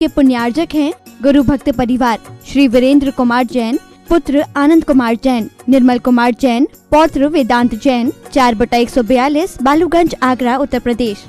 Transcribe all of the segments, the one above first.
के पुण्यार्जक हैं गुरु भक्त परिवार श्री वीरेंद्र कुमार जैन, पुत्र आनंद कुमार जैन, निर्मल कुमार जैन, पौत्र वेदांत जैन, 4/142, बालूगंज, आगरा, उत्तर प्रदेश।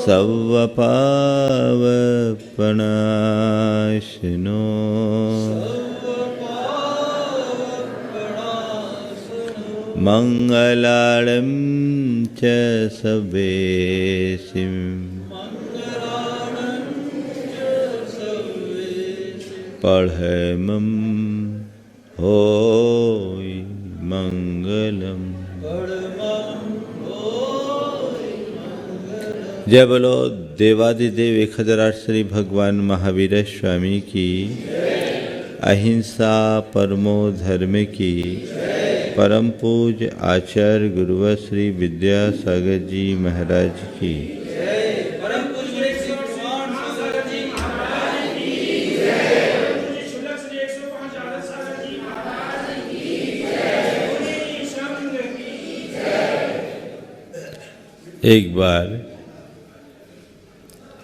सर्वपावपनाशनो मंगलार्णं च सवेशिं पढ़मं होय मंगलम। जय बोलो देवादिदेव 1008 श्री भगवान महावीर स्वामी की, अहिंसा परमो धर्म की, परम पूज्य आचार्य गुरुवर श्री विद्यासागर जी महाराज की, एक बार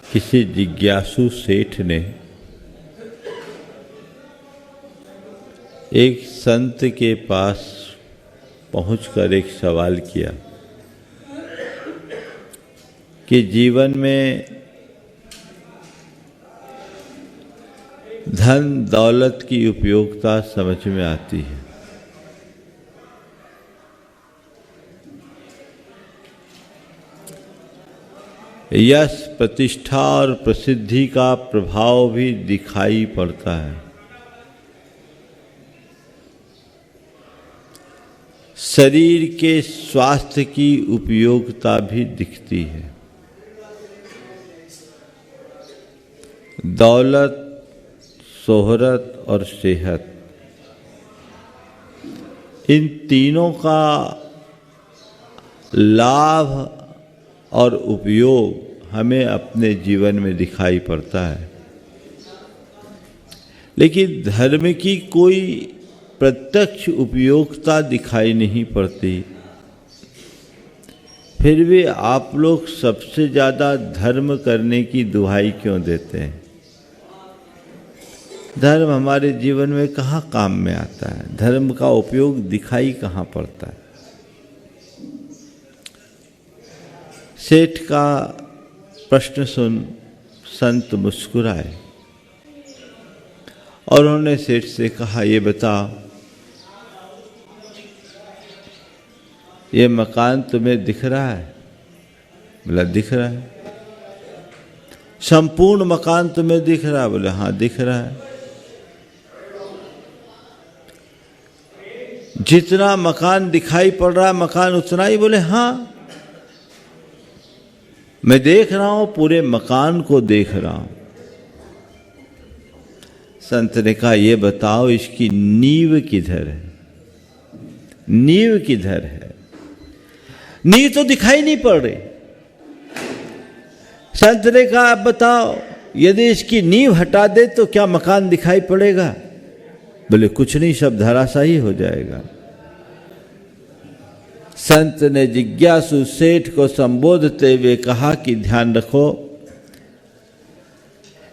किसी जिज्ञासु सेठ ने एक संत के पास पहुंचकर एक सवाल किया कि जीवन में धन दौलत की उपयोगिता समझ में आती है, यश प्रतिष्ठा और प्रसिद्धि का प्रभाव भी दिखाई पड़ता है, शरीर के स्वास्थ्य की उपयोगिता भी दिखती है, दौलत, शोहरत और सेहत, इन तीनों का लाभ और उपयोग हमें अपने जीवन में दिखाई पड़ता है, लेकिन धर्म की कोई प्रत्यक्ष उपयोगिता दिखाई नहीं पड़ती। फिर भी आप लोग सबसे ज़्यादा धर्म करने की दुहाई क्यों देते हैं? धर्म हमारे जीवन में कहाँ काम में आता है? धर्म का उपयोग दिखाई कहाँ पड़ता है? सेठ का प्रश्न सुन संत मुस्कुराए और उन्होंने सेठ से कहा, ये बता, ये मकान तुम्हें दिख रहा है? बोला दिख रहा है। संपूर्ण मकान तुम्हें दिख रहा है? बोले हाँ दिख रहा है। जितना मकान दिखाई पड़ रहा है मकान उतना ही? बोले हाँ मैं देख रहा हूं, पूरे मकान को देख रहा हूं। संत ने कहा ये बताओ इसकी नींव किधर है? नींव किधर है? नींव तो दिखाई नहीं पड़ रही। संत ने कहा आप बताओ यदि इसकी नींव हटा दे तो क्या मकान दिखाई पड़ेगा? बोले कुछ नहीं, सब धराशायी हो जाएगा। संत ने जिज्ञासु सेठ को संबोधते हुए कहा कि ध्यान रखो,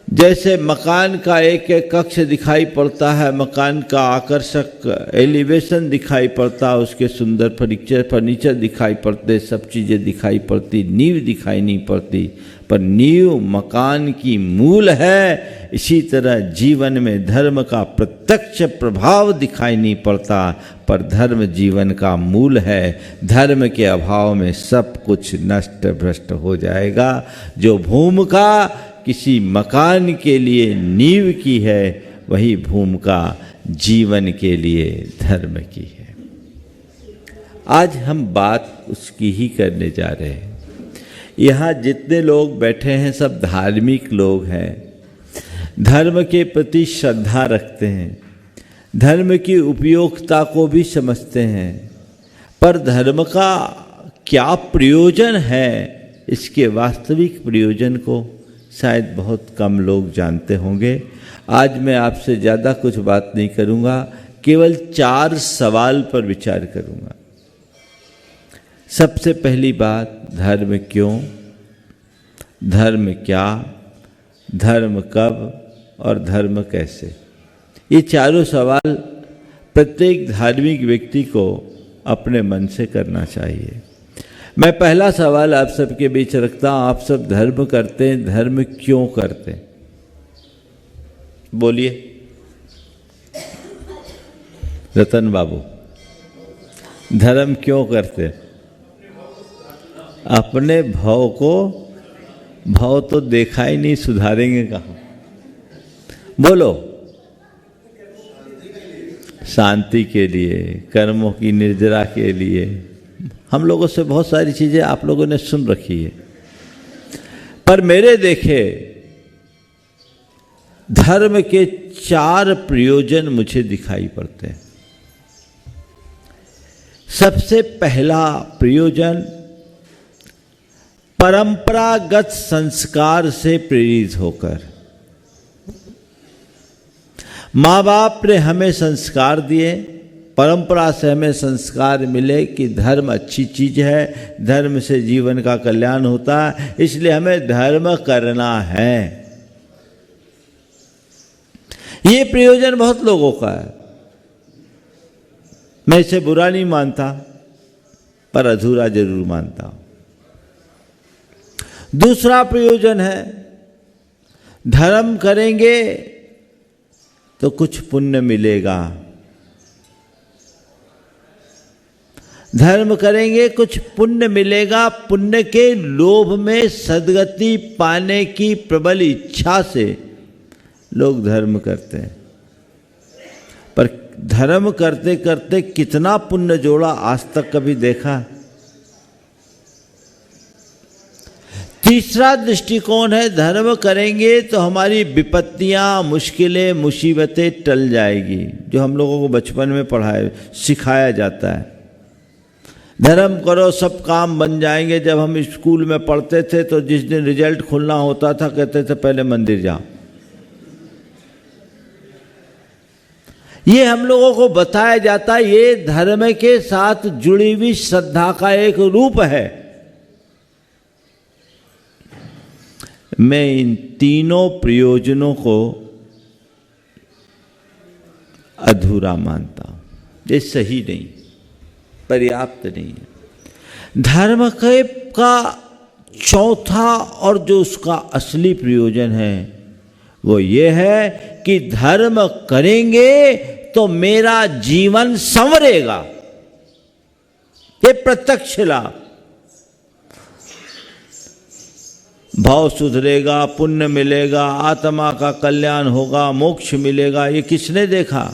जैसे मकान का एक एक कक्ष दिखाई पड़ता है, मकान का आकर्षक एलिवेशन दिखाई पड़ता है, उसके सुंदर फर्नीचर दिखाई पड़ते, सब चीज़ें दिखाई पड़ती, नींव दिखाई नहीं पड़ती, पर नींव मकान की मूल है। इसी तरह जीवन में धर्म का प्रत्यक्ष प्रभाव दिखाई नहीं पड़ता, पर धर्म जीवन का मूल है। धर्म के अभाव में सब कुछ नष्ट भ्रष्ट हो जाएगा। जो भूमिका किसी मकान के लिए नींव की है, वही भूमिका जीवन के लिए धर्म की है। आज हम बात उसकी ही करने जा रहे हैं। यहाँ जितने लोग बैठे हैं सब धार्मिक लोग हैं, धर्म के प्रति श्रद्धा रखते हैं, धर्म की उपयोगिता को भी समझते हैं, पर धर्म का क्या प्रयोजन है, इसके वास्तविक प्रयोजन को शायद बहुत कम लोग जानते होंगे। आज मैं आपसे ज़्यादा कुछ बात नहीं करूँगा, केवल 4 सवाल पर विचार करूँगा। सबसे पहली बात, धर्म क्यों, धर्म क्या, धर्म कब और धर्म कैसे। ये चारों सवाल प्रत्येक धार्मिक व्यक्ति को अपने मन से करना चाहिए। मैं पहला सवाल आप सबके बीच रखता हूँ, आप सब धर्म करते हैं, धर्म क्यों करते हैं? बोलिए रतन बाबू, धर्म क्यों करते हैं? अपने भाव तो देखा ही नहीं, सुधारेंगे कहाँ? बोलो। शांति के लिए, कर्मों की निर्जरा के लिए। हम लोगों से बहुत सारी चीजें आप लोगों ने सुन रखी है, पर मेरे देखे धर्म के 4 प्रयोजन मुझे दिखाई पड़ते हैं। सबसे पहला प्रयोजन परंपरागत संस्कार से प्रेरित होकर। माँ बाप ने हमें संस्कार दिए, परंपरा से हमें संस्कार मिले कि धर्म अच्छी चीज है, धर्म से जीवन का कल्याण होता है, इसलिए हमें धर्म करना है। ये प्रयोजन बहुत लोगों का है, मैं इसे बुरा नहीं मानता, पर अधूरा जरूर मानता हूं। दूसरा प्रयोजन है, धर्म करेंगे तो कुछ पुण्य मिलेगा, धर्म करेंगे कुछ पुण्य मिलेगा। पुण्य के लोभ में सद्गति पाने की प्रबल इच्छा से लोग धर्म करते हैं, पर धर्म करते करते कितना पुण्य जोड़ा आज तक कभी देखा? तीसरा दृष्टिकोण है, धर्म करेंगे तो हमारी विपत्तियां, मुश्किलें, मुसीबतें टल जाएगी, जो हम लोगों को बचपन में सिखाया जाता है। धर्म करो सब काम बन जाएंगे। जब हम स्कूल में पढ़ते थे तो जिस दिन रिजल्ट खुलना होता था कहते थे पहले मंदिर जाओ। ये हम लोगों को बताया जाता है, ये धर्म के साथ जुड़ी हुई श्रद्धा का एक रूप है। मैं इन तीनों प्रयोजनों को अधूरा मानता हूं, ये सही नहीं, पर्याप्त नहीं है। धर्म का चौथा और जो उसका असली प्रयोजन है वो ये है कि धर्म करेंगे तो मेरा जीवन संवरेगा। ये प्रत्यक्ष लाभ। भाव सुधरेगा, पुण्य मिलेगा, आत्मा का कल्याण होगा, मोक्ष मिलेगा, ये किसने देखा?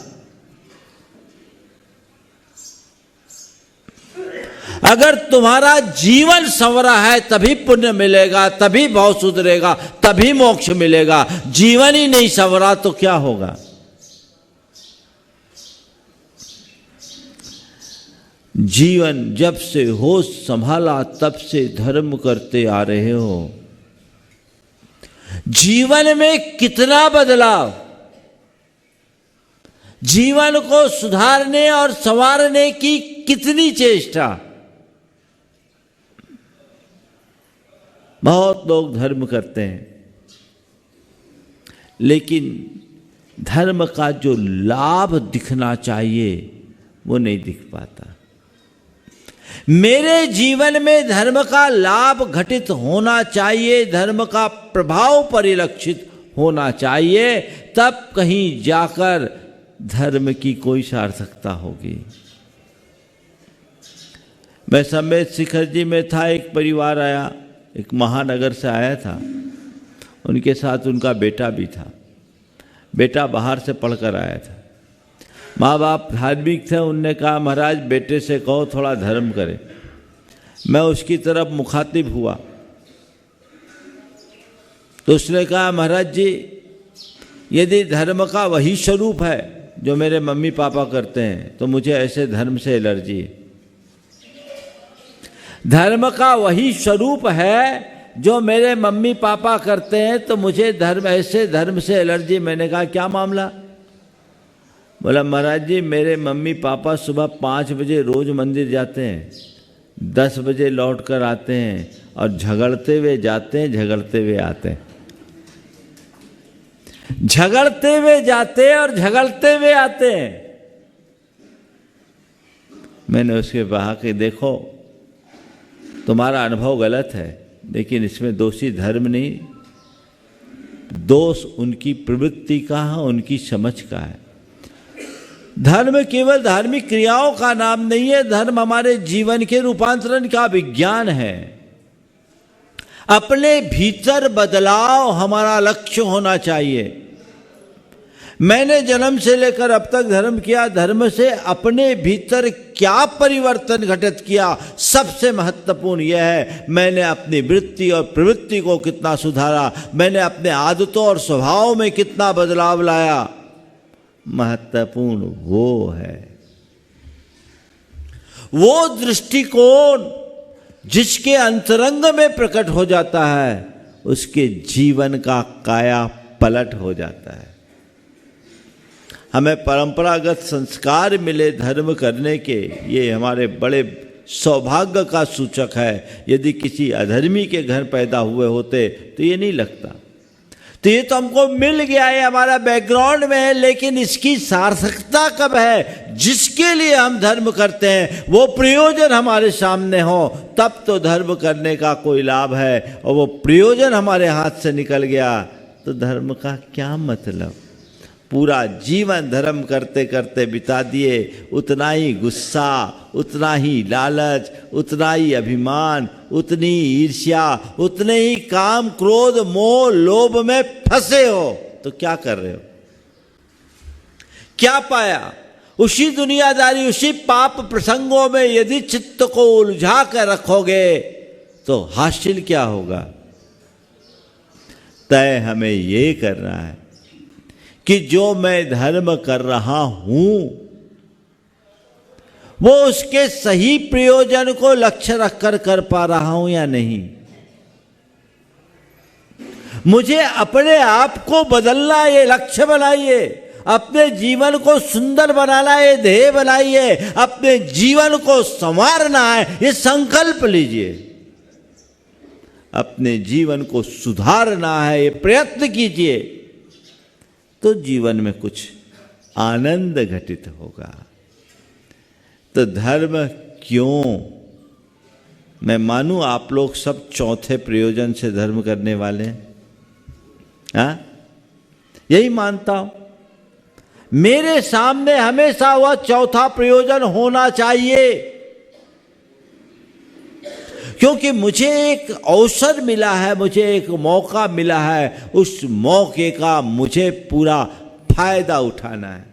अगर तुम्हारा जीवन संवरा है तभी पुण्य मिलेगा, तभी भाव सुधरेगा, तभी मोक्ष मिलेगा। जीवन ही नहीं संवरा तो क्या होगा? जीवन जब से होश संभाला तब से धर्म करते आ रहे हो। जीवन में कितना बदलाव, जीवन को सुधारने और संवारने की कितनी चेष्टा। बहुत लोग धर्म करते हैं, लेकिन धर्म का जो लाभ दिखना चाहिए वो नहीं दिख पाता। मेरे जीवन में धर्म का लाभ घटित होना चाहिए, धर्म का प्रभाव परिलक्षित होना चाहिए, तब कहीं जाकर धर्म की कोई सार्थकता होगी। मैं समेत शिखर जी में था, एक परिवार आया, एक महानगर से आया था, उनके साथ उनका बेटा भी था। बेटा बाहर से पढ़कर आया था। माँ बाप धार्मिक थे, उनने कहा महाराज बेटे से कहो थोड़ा धर्म करे। मैं उसकी तरफ मुखातिब हुआ तो उसने कहा महाराज जी यदि धर्म का वही स्वरूप है जो मेरे मम्मी पापा करते हैं तो मुझे ऐसे धर्म से एलर्जी है। धर्म का वही स्वरूप है जो मेरे मम्मी पापा करते हैं तो मुझे ऐसे धर्म से एलर्जी। मैंने कहा क्या मामला? बोला महाराज जी मेरे मम्मी पापा सुबह 5 बजे रोज मंदिर जाते हैं, 10 बजे लौट कर आते हैं और झगड़ते हुए जाते हैं, झगड़ते हुए आते हैं, झगड़ते हुए जाते हैं और झगड़ते हुए आते हैं। मैंने उसके कहा कि देखो तुम्हारा अनुभव गलत है, लेकिन इसमें दोषी धर्म नहीं, दोष उनकी प्रवृत्ति का है, उनकी समझ का है। धर्म केवल धार्मिक क्रियाओं का नाम नहीं है, धर्म हमारे जीवन के रूपांतरण का विज्ञान है। अपने भीतर बदलाव हमारा लक्ष्य होना चाहिए। मैंने जन्म से लेकर अब तक धर्म किया, धर्म से अपने भीतर क्या परिवर्तन घटित किया, सबसे महत्वपूर्ण यह है मैंने अपनी वृत्ति और प्रवृत्ति को कितना सुधारा, मैंने अपने आदतों और स्वभाव में कितना बदलाव लाया। महत्वपूर्ण वो है, वो दृष्टिकोण जिसके अंतरंग में प्रकट हो जाता है, उसके जीवन का काया पलट हो जाता है। हमें परंपरागत संस्कार मिले धर्म करने के, ये हमारे बड़े सौभाग्य का सूचक है। यदि किसी अधर्मी के घर पैदा हुए होते तो ये नहीं लगता। तो ये तो हमको मिल गया है, हमारा बैकग्राउंड में है, लेकिन इसकी सार्थकता कब है? जिसके लिए हम धर्म करते हैं वो प्रयोजन हमारे सामने हो, तब तो धर्म करने का कोई लाभ है। और वो प्रयोजन हमारे हाथ से निकल गया तो धर्म का क्या मतलब? पूरा जीवन धर्म करते करते बिता दिए, उतना ही गुस्सा, उतना ही लालच, उतना ही अभिमान, उतनी ही ईर्ष्या, उतने ही काम क्रोध मोह लोभ में फंसे हो तो क्या कर रहे हो? क्या पाया? उसी दुनियादारी, उसी पाप प्रसंगों में यदि चित्त को उलझा कर रखोगे तो हासिल क्या होगा? तय हमें ये करना है कि जो मैं धर्म कर रहा हूं वो उसके सही प्रयोजन को लक्ष्य रखकर कर पा रहा हूं या नहीं। मुझे अपने आप को बदलना, ये लक्ष्य बनाइए। अपने जीवन को सुंदर बनाना, ये ध्येय बनाइए। अपने जीवन को संवारना है, ये संकल्प लीजिए। अपने जीवन को सुधारना है, ये प्रयत्न कीजिए, तो जीवन में कुछ आनंद घटित होगा। तो धर्म क्यों? मैं मानूं आप लोग सब चौथे प्रयोजन से धर्म करने वाले हैं, हाँ? यही मानता हूं। मेरे सामने हमेशा वह चौथा प्रयोजन होना चाहिए, क्योंकि मुझे एक अवसर मिला है, मुझे एक मौका मिला है, उस मौके का मुझे पूरा फायदा उठाना है।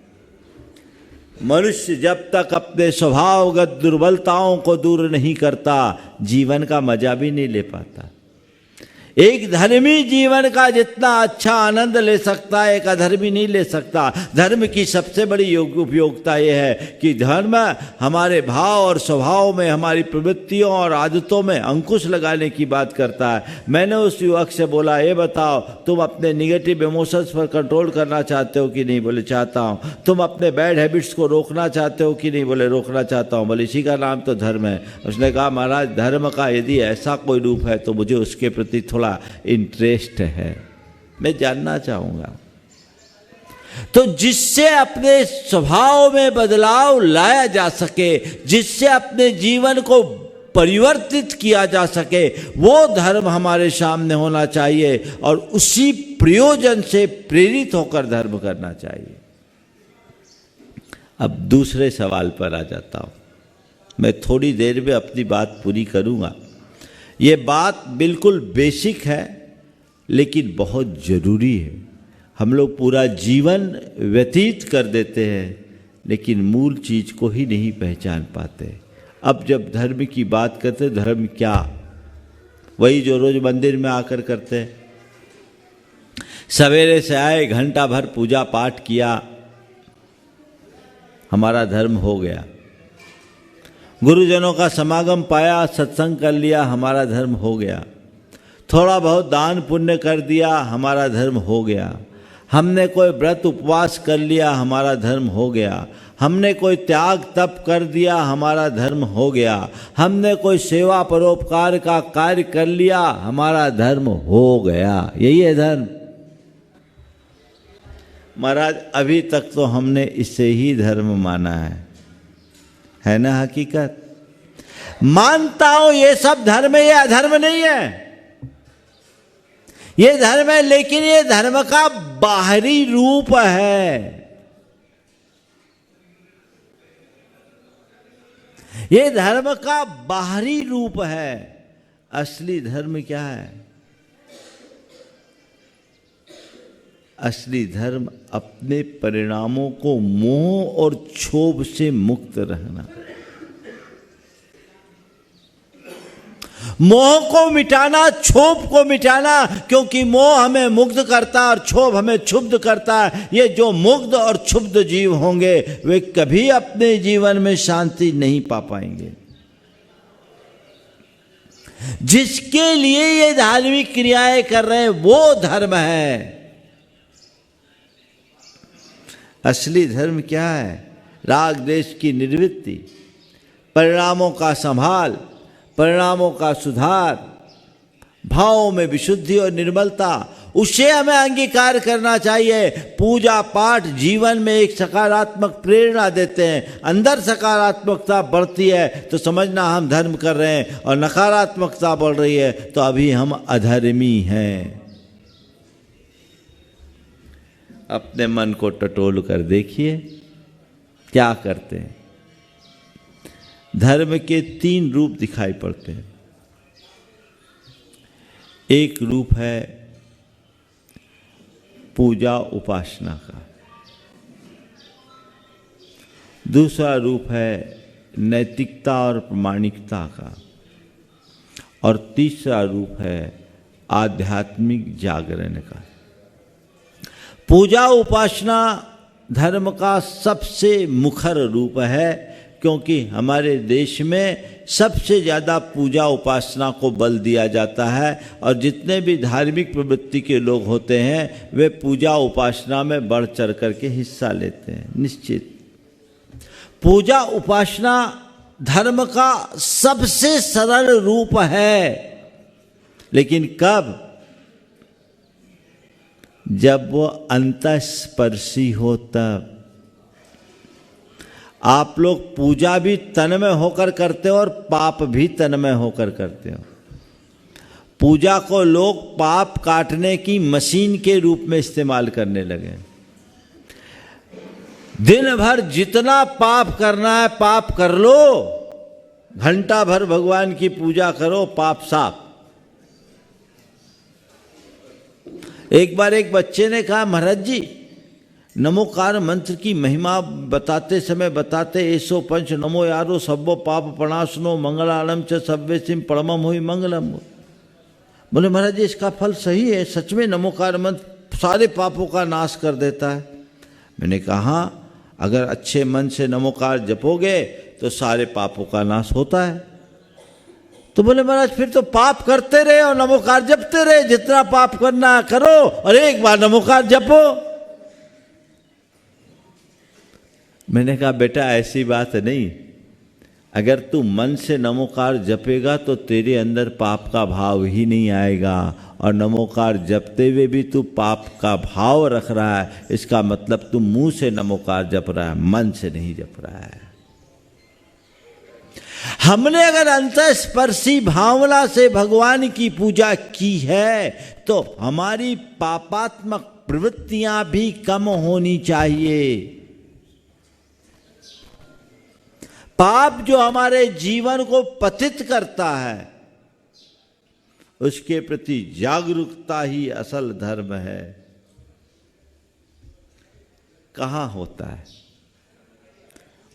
मनुष्य जब तक अपने स्वभावगत दुर्बलताओं को दूर नहीं करता, जीवन का मजा भी नहीं ले पाता। एक धर्मी जीवन का जितना अच्छा आनंद ले सकता है, एक अधर्मी नहीं ले सकता। धर्म की सबसे बड़ी उपयोगिता यह है कि धर्म हमारे भाव और स्वभाव में, हमारी प्रवृत्तियों और आदतों में अंकुश लगाने की बात करता है। मैंने उस युवक से बोला, ये बताओ तुम अपने निगेटिव इमोशंस पर कंट्रोल करना चाहते हो कि नहीं? बोले चाहता हूँ। तुम अपने बैड हैबिट्स को रोकना चाहते हो कि नहीं? बोले रोकना चाहता हूँ। बोले इसी का नाम तो धर्म है। उसने कहा महाराज धर्म का यदि ऐसा कोई रूप है तो मुझे उसके प्रति थोड़ा इंटरेस्ट है, मैं जानना चाहूंगा। तो जिससे अपने स्वभाव में बदलाव लाया जा सके, जिससे अपने जीवन को परिवर्तित किया जा सके, वो धर्म हमारे सामने होना चाहिए और उसी प्रयोजन से प्रेरित होकर धर्म करना चाहिए। अब दूसरे सवाल पर आ जाता हूं। मैं थोड़ी देर में अपनी बात पूरी करूंगा। ये बात बिल्कुल बेसिक है लेकिन बहुत ज़रूरी है। हम लोग पूरा जीवन व्यतीत कर देते हैं लेकिन मूल चीज़ को ही नहीं पहचान पाते। अब जब धर्म की बात करते, धर्म क्या? वही जो रोज मंदिर में आकर करते हैं। सवेरे से आए, घंटा भर पूजा पाठ किया, हमारा धर्म हो गया। गुरुजनों का समागम पाया, सत्संग कर लिया, हमारा धर्म हो गया। थोड़ा बहुत दान पुण्य कर दिया, हमारा धर्म हो गया। हमने कोई व्रत उपवास कर लिया, हमारा धर्म हो गया। हमने कोई त्याग तप कर दिया, हमारा धर्म हो गया। हमने कोई सेवा परोपकार का कार्य कर लिया, हमारा धर्म हो गया। यही है धर्म। महाराज अभी तक तो हमने इसे ही धर्म माना है ना? हकीकत मानता हूं ये सब धर्म है, ये अधर्म नहीं है। ये धर्म है लेकिन ये धर्म का बाहरी रूप है। ये धर्म का बाहरी रूप है। असली धर्म क्या है? असली धर्म अपने परिणामों को मोह और क्षोभ से मुक्त रहना, मोह को मिटाना, क्षोभ को मिटाना। क्योंकि मोह हमें मुग्ध करता है और क्षोभ हमें क्षुब्ध करता है। ये जो मुग्ध और क्षुब्ध जीव होंगे वे कभी अपने जीवन में शांति नहीं पा पाएंगे। जिसके लिए ये धार्मिक क्रियाएं कर रहे हैं वो धर्म है। असली धर्म क्या है? राग द्वेष की निवृत्ति, परिणामों का संभाल, परिणामों का सुधार, भावों में विशुद्धि और निर्मलता, उसे हमें अंगीकार करना चाहिए। पूजा पाठ जीवन में एक सकारात्मक प्रेरणा देते हैं। अंदर सकारात्मकता बढ़ती है तो समझना हम धर्म कर रहे हैं, और नकारात्मकता बढ़ रही है तो अभी हम अधर्मी हैं। अपने मन को टटोल कर देखिए क्या करते हैं। धर्म के 3 रूप दिखाई पड़ते हैं। एक रूप है पूजा उपासना का, दूसरा रूप है नैतिकता और प्रामाणिकता का, और तीसरा रूप है आध्यात्मिक जागरण का। पूजा उपासना धर्म का सबसे मुखर रूप है, क्योंकि हमारे देश में सबसे ज़्यादा पूजा उपासना को बल दिया जाता है, और जितने भी धार्मिक प्रवृत्ति के लोग होते हैं वे पूजा उपासना में बढ़ चढ़ करके हिस्सा लेते हैं। निश्चित पूजा उपासना धर्म का सबसे सरल रूप है, लेकिन कब? जब वो अंतःस्पर्शी हो तब। आप लोग पूजा भी तन्मय होकर करते हो और पाप भी तन्मय होकर करते हो। पूजा को लोग पाप काटने की मशीन के रूप में इस्तेमाल करने लगे। दिन भर जितना पाप करना है पाप कर लो, घंटा भर भगवान की पूजा करो, पाप साफ। एक बार एक बच्चे ने कहा, महाराज जी नमोकार मंत्र की महिमा बताते समय बताते एसो पंच नमो यारो सब्बो पाप प्रणाशनो मंगलालम च सव्य सिम परमम हुई मंगलम। बोले महाराज जी इसका फल सही है, सच में नमोकार मंत्र सारे पापों का नाश कर देता है। मैंने कहा अगर अच्छे मन से नमोकार जपोगे तो सारे पापों का नाश होता है। तो बोले महाराज फिर तो पाप करते रहे और नमोकार जपते रहे, जितना पाप करना करो और एक बार नमोकार जपो। मैंने कहा बेटा ऐसी बात नहीं, अगर तू मन से नमोकार जपेगा तो तेरे अंदर पाप का भाव ही नहीं आएगा, और नमोकार जपते हुए भी तू पाप का भाव रख रहा है, इसका मतलब तू मुंह से नमोकार जप रहा है, मन से नहीं जप रहा है। हमने अगर अंतःस्पर्शी भावना से भगवान की पूजा की है तो हमारी पापात्मक प्रवृत्तियां भी कम होनी चाहिए। पाप जो हमारे जीवन को पतित करता है उसके प्रति जागरूकता ही असल धर्म है। कहाँ होता है?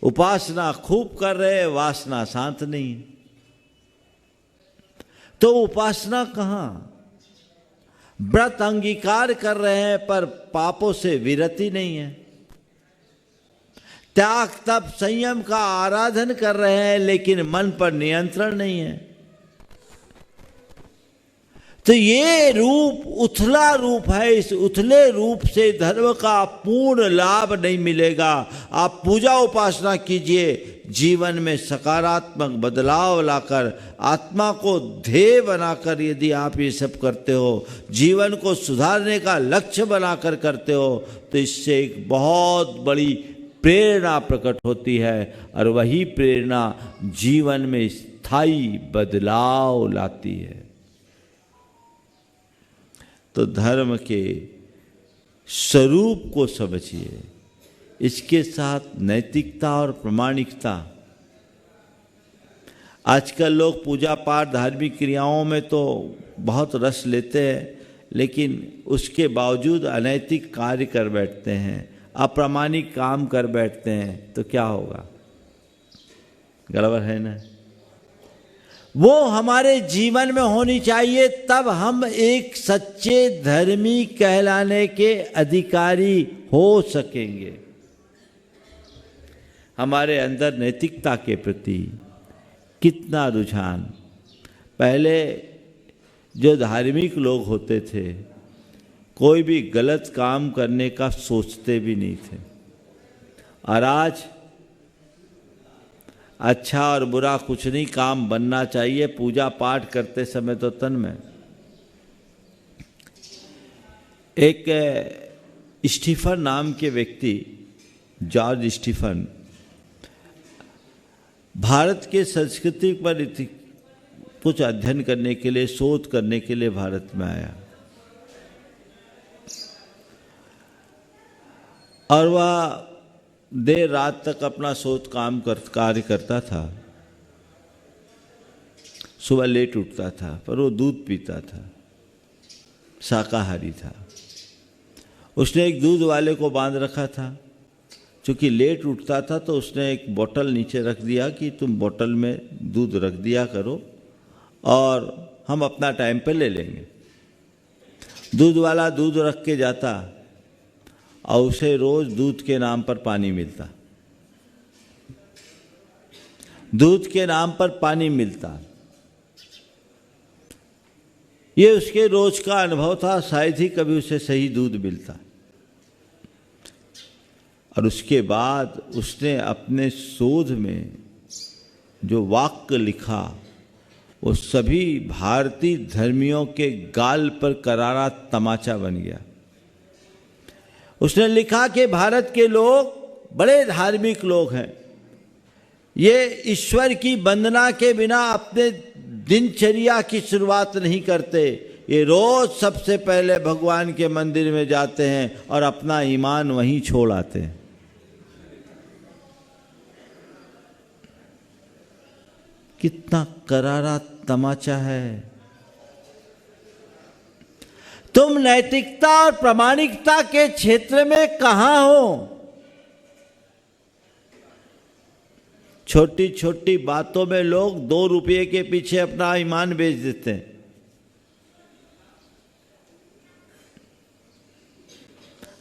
उपासना खूब कर रहे, वासना शांत नहीं, तो उपासना कहाँ? व्रत अंगीकार कर रहे हैं पर पापों से विरति नहीं है, त्याग तप संयम का आराधन कर रहे हैं लेकिन मन पर नियंत्रण नहीं है। तो ये रूप उथला रूप है, इस उथले रूप से धर्म का पूर्ण लाभ नहीं मिलेगा। आप पूजा उपासना कीजिए, जीवन में सकारात्मक बदलाव लाकर, आत्मा को ध्येय बनाकर यदि आप ये सब करते हो, जीवन को सुधारने का लक्ष्य बनाकर करते हो, तो इससे एक बहुत बड़ी प्रेरणा प्रकट होती है और वही प्रेरणा जीवन में स्थायी बदलाव लाती है। तो धर्म के स्वरूप को समझिए, इसके साथ नैतिकता और प्रामाणिकता। आजकल लोग पूजा पाठ धार्मिक क्रियाओं में तो बहुत रस लेते हैं, लेकिन उसके बावजूद अनैतिक कार्य कर बैठते हैं, अप्रामाणिक काम कर बैठते हैं, तो क्या होगा? गड़बड़ है ना? वो हमारे जीवन में होनी चाहिए, तब हम एक सच्चे धर्मी कहलाने के अधिकारी हो सकेंगे। हमारे अंदर नैतिकता के प्रति कितना रुझान। पहले जो धार्मिक लोग होते थे कोई भी गलत काम करने का सोचते भी नहीं थे, और आज अच्छा और बुरा कुछ नहीं, काम बनना चाहिए। पूजा पाठ करते समय तो तन में। एक स्टीफन नाम के व्यक्ति, जॉर्ज स्टीफन, भारत के संस्कृति पर कुछ अध्ययन करने के लिए, शोध करने के लिए भारत में आया, और वह देर रात तक अपना शोध कार्य करता था। सुबह लेट उठता था, पर वो दूध पीता था, शाकाहारी था। उसने एक दूध वाले को बांध रखा था। चूँकि लेट उठता था तो उसने एक बोतल नीचे रख दिया कि तुम बोतल में दूध रख दिया करो और हम अपना टाइम पे ले लेंगे। दूध वाला दूध रख के जाता और उसे रोज दूध के नाम पर पानी मिलता, दूध के नाम पर पानी मिलता। ये उसके रोज का अनुभव था, शायद ही कभी उसे सही दूध मिलता। और उसके बाद उसने अपने शोध में जो वाक्य लिखा वो सभी भारतीय धर्मियों के गाल पर करारा तमाचा बन गया। उसने लिखा कि भारत के लोग बड़े धार्मिक लोग हैं, ये ईश्वर की वंदना के बिना अपने दिनचर्या की शुरुआत नहीं करते। ये रोज सबसे पहले भगवान के मंदिर में जाते हैं और अपना ईमान वहीं छोड़ आते हैं। कितना करारा तमाचा है। तुम नैतिकता और प्रामाणिकता के क्षेत्र में कहां हो? छोटी छोटी बातों में लोग 2 रुपये के पीछे अपना ईमान बेच देते हैं।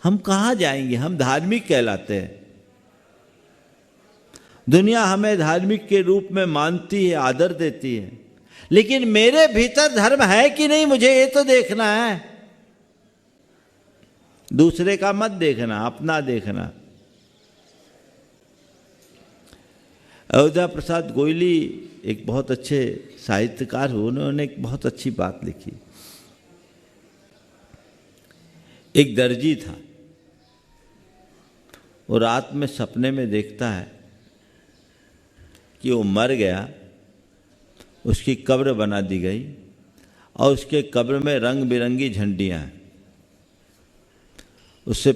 हम कहां जाएंगे? हम धार्मिक कहलाते हैं, दुनिया हमें धार्मिक के रूप में मानती है, आदर देती है, लेकिन मेरे भीतर धर्म है कि नहीं, मुझे ये तो देखना है। दूसरे का मत देखना, अपना देखना। अयोध्या प्रसाद गोयली एक बहुत अच्छे साहित्यकार हुए, उन्होंने एक बहुत अच्छी बात लिखी। एक दर्जी था, वो रात में सपने में देखता है कि वो मर गया, उसकी कब्र बना दी गई और उसके कब्र में रंग बिरंगी झंडियाँ हैं। उससे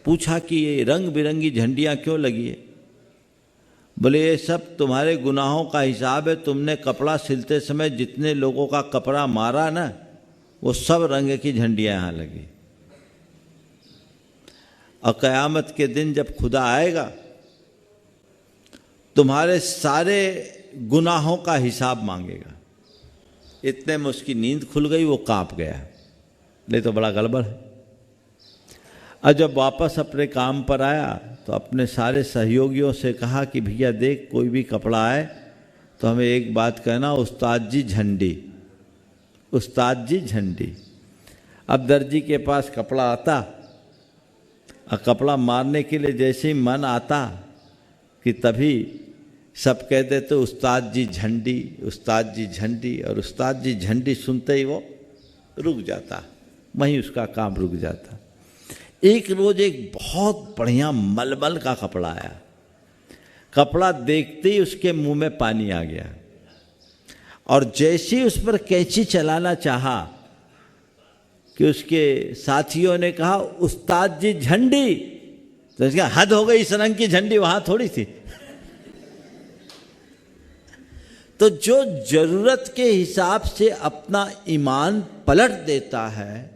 पूछा कि ये रंग बिरंगी झंडियाँ क्यों लगी है? बोले ये सब तुम्हारे गुनाहों का हिसाब है, तुमने कपड़ा सिलते समय जितने लोगों का कपड़ा मारा ना, वो सब रंग की झंडियाँ यहाँ लगी। और क़यामत के दिन जब खुदा आएगा, तुम्हारे सारे गुनाहों का हिसाब मांगेगा। इतने में उसकी नींद खुल गई, वो कांप गया। नहीं तो बड़ा गड़बड़ है। और जब वापस अपने काम पर आया तो अपने सारे सहयोगियों से कहा कि भैया देख, कोई भी कपड़ा आए तो हमें एक बात कहना, उस्ताद जी झंडी, उस्ताद जी झंडी। अब दर्जी के पास कपड़ा आता और कपड़ा मारने के लिए जैसे ही मन आता कि तभी सब कह देते उस्ताद जी झंडी, उस्ताद जी झंडी। और उस्ताद जी झंडी सुनते ही वो रुक जाता, वहीं उसका काम रुक जाता। एक रोज एक बहुत बढ़िया मलमल का कपड़ा आया। कपड़ा देखते ही उसके मुंह में पानी आ गया, और जैसे ही उस पर कैंची चलाना चाहा कि उसके साथियों ने कहा उस्ताद जी झंडी, तो उसका हद हो गई, इस रंग की झंडी वहां थोड़ी थी। तो जो जरूरत के हिसाब से अपना ईमान पलट देता है,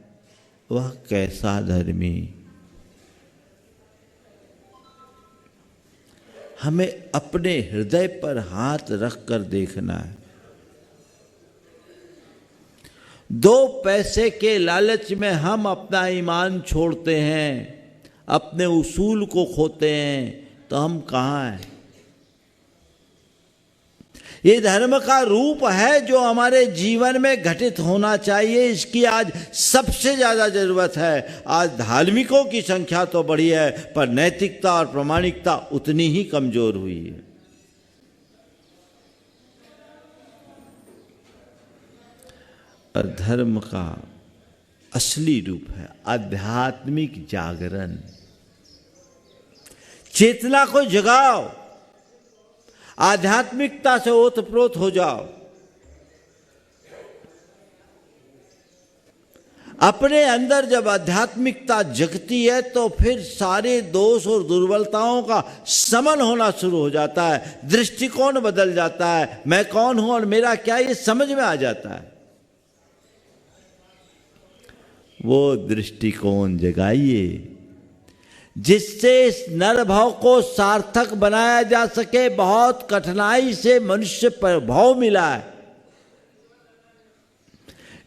वह कैसा धर्मी। हमें अपने हृदय पर हाथ रख कर देखना है। 2 पैसे के लालच में हम अपना ईमान छोड़ते हैं, अपने उसूल को खोते हैं, तो हम कहाँ हैं? ये धर्म का रूप है जो हमारे जीवन में घटित होना चाहिए। इसकी आज सबसे ज़्यादा ज़रूरत है। आज धार्मिकों की संख्या तो बढ़ी है, पर नैतिकता और प्रामाणिकता उतनी ही कमज़ोर हुई है। और धर्म का असली रूप है आध्यात्मिक जागरण। चेतना को जगाओ, आध्यात्मिकता से ओतप्रोत हो जाओ। अपने अंदर जब आध्यात्मिकता जगती है तो फिर सारे दोष और दुर्बलताओं का समन होना शुरू हो जाता है, दृष्टिकोण बदल जाता है, मैं कौन हूं और मेरा क्या, ये समझ में आ जाता है। वो दृष्टिकोण जगाइए जिससे इस नरभव को सार्थक बनाया जा सके। बहुत कठिनाई से मनुष्य पर भव मिला है।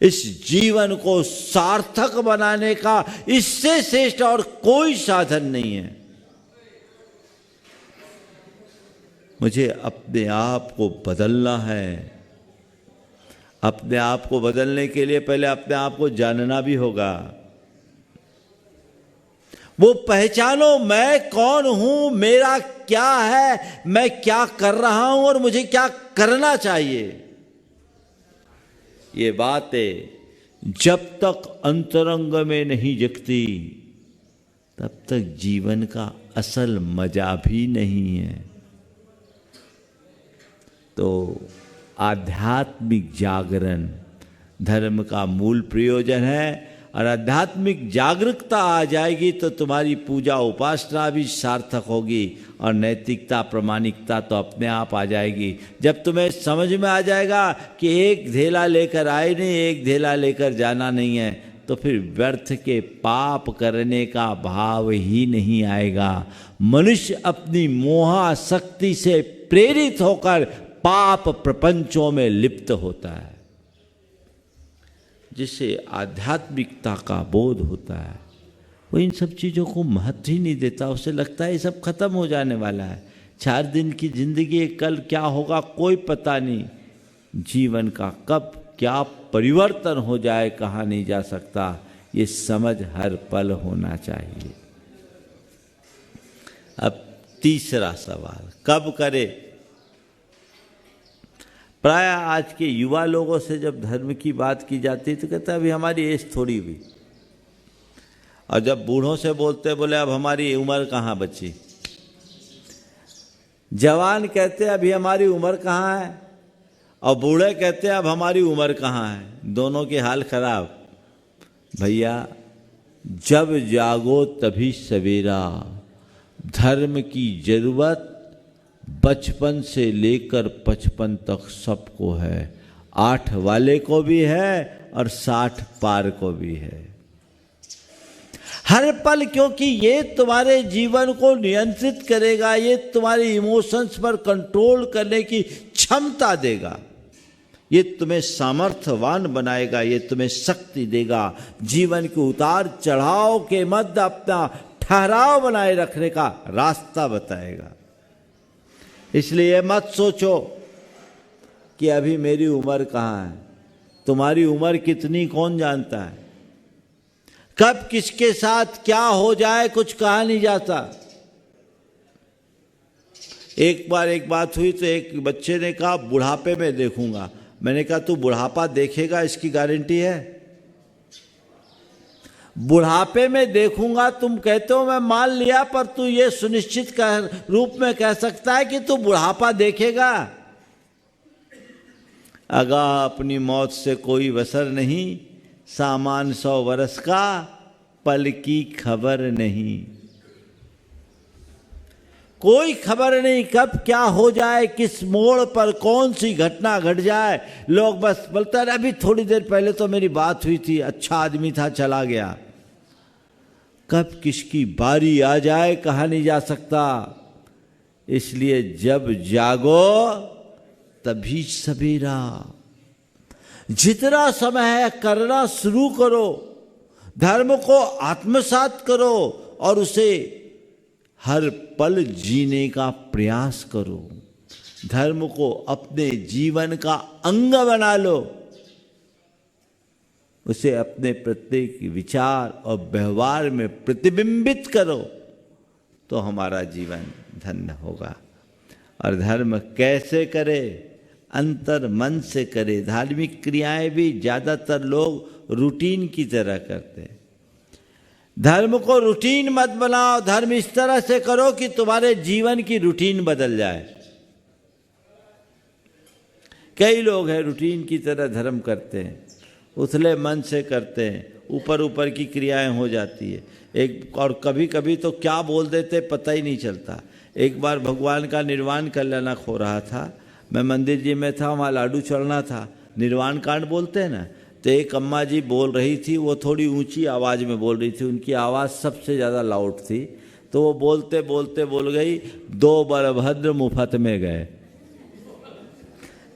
इस जीवन को सार्थक बनाने का इससे श्रेष्ठ और कोई साधन नहीं है। मुझे अपने आप को बदलना है। अपने आप को बदलने के लिए पहले अपने आप को जानना भी होगा। वो पहचानो, मैं कौन हूं, मेरा क्या है, मैं क्या कर रहा हूं और मुझे क्या करना चाहिए। ये बातें जब तक अंतरंग में नहीं जगती तब तक जीवन का असल मजा भी नहीं है। तो आध्यात्मिक जागरण धर्म का मूल प्रयोजन है। और आध्यात्मिक जागरूकता आ जाएगी तो तुम्हारी पूजा उपासना भी सार्थक होगी और नैतिकता प्रामाणिकता तो अपने आप आ जाएगी। जब तुम्हें समझ में आ जाएगा कि एक धेला लेकर आए नहीं, एक धेला लेकर जाना नहीं है, तो फिर व्यर्थ के पाप करने का भाव ही नहीं आएगा। मनुष्य अपनी मोहासक्ति से प्रेरित होकर पाप प्रपंचों में लिप्त होता है। जिसे आध्यात्मिकता का बोध होता है वो इन सब चीज़ों को महत्व ही नहीं देता। उसे लगता है ये सब खत्म हो जाने वाला है, 4 दिन की जिंदगी, कल क्या होगा कोई पता नहीं। जीवन का कब क्या परिवर्तन हो जाए कहा नहीं जा सकता, ये समझ हर पल होना चाहिए। अब तीसरा सवाल, कब करे? प्राय आज के युवा लोगों से जब धर्म की बात की जाती है तो कहते हैं अभी हमारी एज थोड़ी हुई, और जब बूढ़ों से बोलते बोले अब हमारी उम्र कहाँ बची। जवान कहते अभी हमारी उम्र कहाँ है, और बूढ़े कहते अब हमारी उम्र कहाँ है। दोनों के हाल खराब। भैया जब जागो तभी सवेरा। धर्म की जरूरत बचपन से लेकर 55 तक सबको है, 8 वाले को भी है और 60 पार को भी है। हर पल, क्योंकि ये तुम्हारे जीवन को नियंत्रित करेगा, ये तुम्हारे इमोशंस पर कंट्रोल करने की क्षमता देगा, ये तुम्हें सामर्थ्यवान बनाएगा, ये तुम्हें शक्ति देगा, जीवन के उतार चढ़ाव के मध्य अपना ठहराव बनाए रखने का रास्ता बताएगा। इसलिए मत सोचो कि अभी मेरी उम्र कहाँ है। तुम्हारी उम्र कितनी कौन जानता है, कब किसके साथ क्या हो जाए कुछ कहा नहीं जाता। एक बार एक बात हुई तो एक बच्चे ने कहा बुढ़ापे में देखूंगा। मैंने कहा तू बुढ़ापा देखेगा इसकी गारंटी है? बुढ़ापे में देखूंगा तुम कहते हो मैं मान लिया, पर तू ये सुनिश्चित कर रूप में कह सकता है कि तू बुढ़ापा देखेगा? अगर अपनी मौत से कोई वसर नहीं, सामान 100 वर्ष का, पल की खबर नहीं। कोई खबर नहीं कब क्या हो जाए, किस मोड़ पर कौन सी घटना घट जाए। लोग बस बोलते हैं अभी थोड़ी देर पहले तो मेरी बात हुई थी, अच्छा आदमी था चला गया। कब किसकी बारी आ जाए कहा नहीं जा सकता। इसलिए जब जागो तभी सवेरा। जितना समय है करना शुरू करो, धर्म को आत्मसात करो और उसे हर पल जीने का प्रयास करो। धर्म को अपने जीवन का अंग बना लो, उसे अपने प्रत्येक विचार और व्यवहार में प्रतिबिंबित करो, तो हमारा जीवन धन्य होगा। और धर्म कैसे करे? अंतर मन से करे। धार्मिक क्रियाएं भी ज़्यादातर लोग रूटीन की तरह करते हैं। धर्म को रूटीन मत बनाओ, धर्म इस तरह से करो कि तुम्हारे जीवन की रूटीन बदल जाए। कई लोग हैं रूटीन की तरह धर्म करते हैं, उथले मन से करते हैं, ऊपर ऊपर की क्रियाएं हो जाती है। एक और कभी कभी तो क्या बोल देते पता ही नहीं चलता। एक बार भगवान का निर्वाण कल्याणक हो रहा था, मैं मंदिर जी में था, वहाँ लाडू चढ़ना था, निर्वाण कांड बोलते हैं ना, तो एक अम्मा जी बोल रही थी, वो थोड़ी ऊंची आवाज़ में बोल रही थी, उनकी आवाज़ सबसे ज़्यादा लाउड थी। तो वो बोलते बोलते बोल गई, 2 बलभद्र मुफ्त में गए।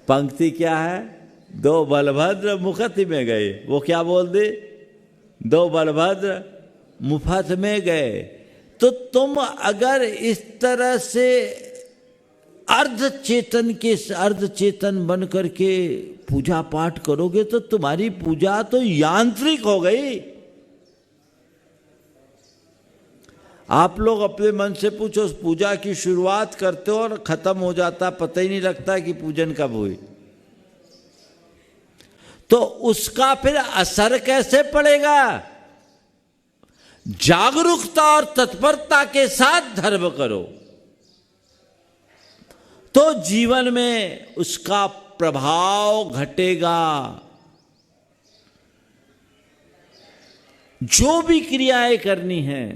पंक्ति क्या है? 2 बलभद्र मुफ्त में गए। वो क्या बोल दे? 2 बलभद्र मुफ्त में गए। तो तुम अगर इस तरह से अर्ध चेतन बन करके पूजा पाठ करोगे तो तुम्हारी पूजा तो यांत्रिक हो गई। आप लोग अपने मन से पूछो, पूजा की शुरुआत करते हो और खत्म हो जाता, पता ही नहीं लगता कि पूजन कब हुई। तो उसका फिर असर कैसे पड़ेगा? जागरूकता और तत्परता के साथ धर्म करो तो जीवन में उसका प्रभाव घटेगा। जो भी क्रियाएं करनी है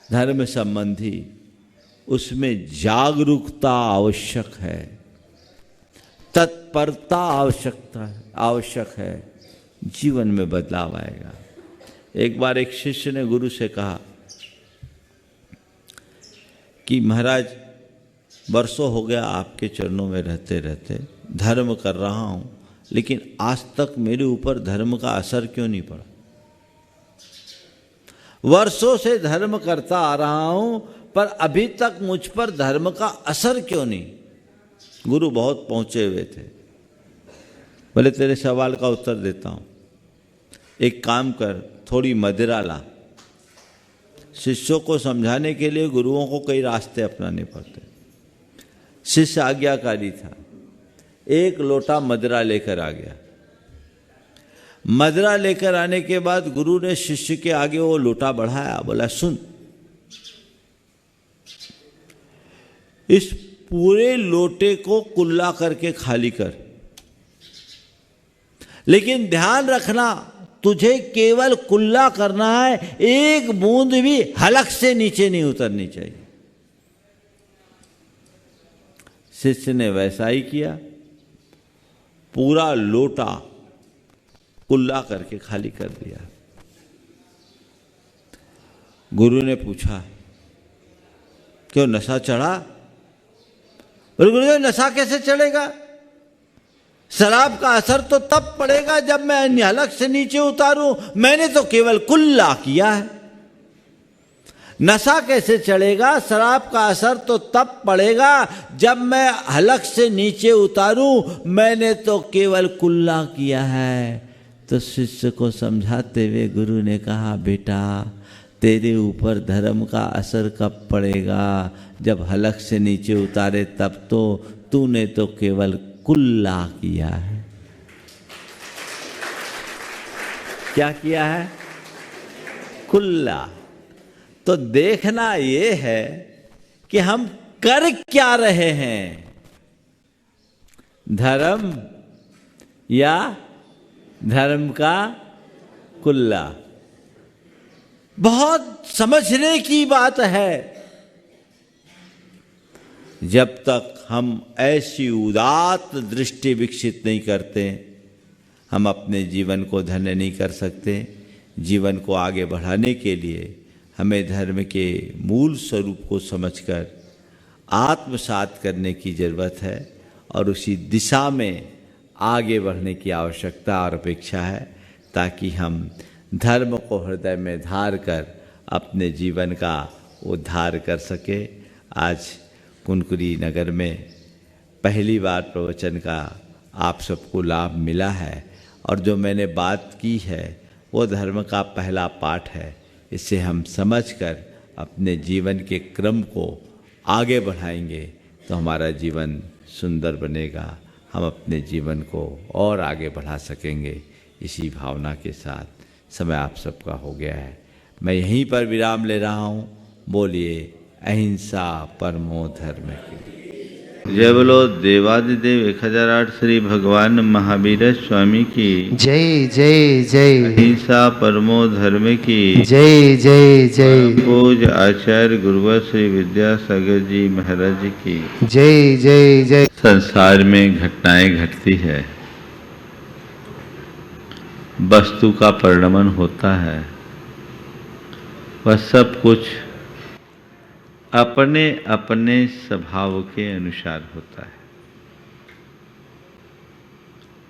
धर्म संबंधी, उसमें जागरूकता आवश्यक है, तत्परता आवश्यक है, जीवन में बदलाव आएगा। एक बार एक शिष्य ने गुरु से कहा कि महाराज, बरसों हो गया आपके चरणों में रहते रहते, धर्म कर रहा हूं, लेकिन आज तक मेरे ऊपर धर्म का असर क्यों नहीं पड़ा? वर्षों से धर्म करता आ रहा हूं, पर अभी तक मुझ पर धर्म का असर क्यों नहीं? गुरु बहुत पहुंचे हुए थे। बोले तेरे सवाल का उत्तर देता हूं, एक काम कर, थोड़ी मदिरा ला। शिष्यों को समझाने के लिए गुरुओं को कई रास्ते अपनाने पड़ते। शिष्य आज्ञाकारी था, एक लोटा मदिरा लेकर आ गया। मदिरा लेकर आने के बाद गुरु ने शिष्य के आगे वो लोटा बढ़ाया, बोला सुन, इस पूरे लोटे को कुल्ला करके खाली कर, लेकिन ध्यान रखना तुझे केवल कुल्ला करना है, एक बूंद भी हलक से नीचे नहीं उतरनी चाहिए। शिष्य ने वैसा ही किया, पूरा लोटा कुल्ला करके खाली कर दिया। गुरु ने पूछा क्यों, नशा चढ़ा? बोले गुरुदेव नशा कैसे चढ़ेगा? शराब का असर तो तब पड़ेगा जब मैं हलक से नीचे उतारूं, मैंने तो केवल कुल्ला किया है। नशा कैसे चढ़ेगा? शराब का असर तो तब पड़ेगा जब मैं हलक से नीचे उतारूं, मैंने तो केवल कुल्ला किया है। तो शिष्य को समझाते हुए गुरु ने कहा, बेटा तेरे ऊपर धर्म का असर कब पड़ेगा? जब हलक से नीचे उतारे तब तो, तूने तो केवल कुल्ला किया है। क्या किया है? कुल्ला। तो देखना ये है कि हम कर क्या रहे हैं, धर्म या धर्म का कुल्ला। बहुत समझने की बात है। जब तक हम ऐसी उदात्त दृष्टि विकसित नहीं करते, हम अपने जीवन को धन्य नहीं कर सकते। जीवन को आगे बढ़ाने के लिए हमें धर्म के मूल स्वरूप को समझकर आत्मसात करने की जरूरत है और उसी दिशा में आगे बढ़ने की आवश्यकता और अपेक्षा है, ताकि हम धर्म को हृदय में धार कर अपने जीवन का उद्धार कर सके। आज कुनकुरी नगर में पहली बार प्रवचन का आप सबको लाभ मिला है, और जो मैंने बात की है वो धर्म का पहला पाठ है। इसे हम समझकर अपने जीवन के क्रम को आगे बढ़ाएंगे तो हमारा जीवन सुंदर बनेगा, हम अपने जीवन को और आगे बढ़ा सकेंगे। इसी भावना के साथ समय आप सबका हो गया है, मैं यहीं पर विराम ले रहा हूँ। बोलिए अहिंसा परमो धर्म की। जय बोलो देवादिदेव 1008 श्री भगवान महावीर स्वामी की जय जय जय। अहिंसा परमो धर्म की जय जय जय। पूज आचार्य गुरुवर श्री विद्यासागर जी महाराज की जय जय जय। संसार में घटनाएं घटती है, वस्तु का परिणमन होता है, वह सब कुछ अपने अपने स्वभाव के अनुसार होता है।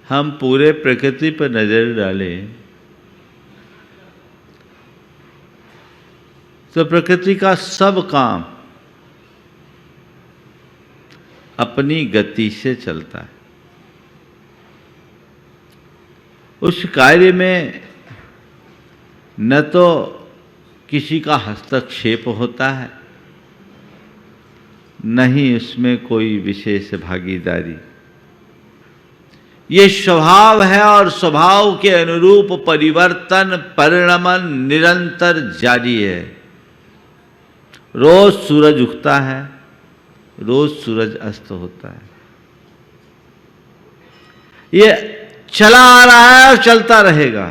हम पूरे प्रकृति पर नजर डालें तो प्रकृति का सब काम अपनी गति से चलता है। उस कार्य में न तो किसी का हस्तक्षेप होता है, नहीं उसमें कोई विशेष भागीदारी। ये स्वभाव है और स्वभाव के अनुरूप परिवर्तन परिणमन निरंतर जारी है। रोज सूरज उगता है, रोज सूरज अस्त होता है। ये चला आ रहा है और चलता रहेगा।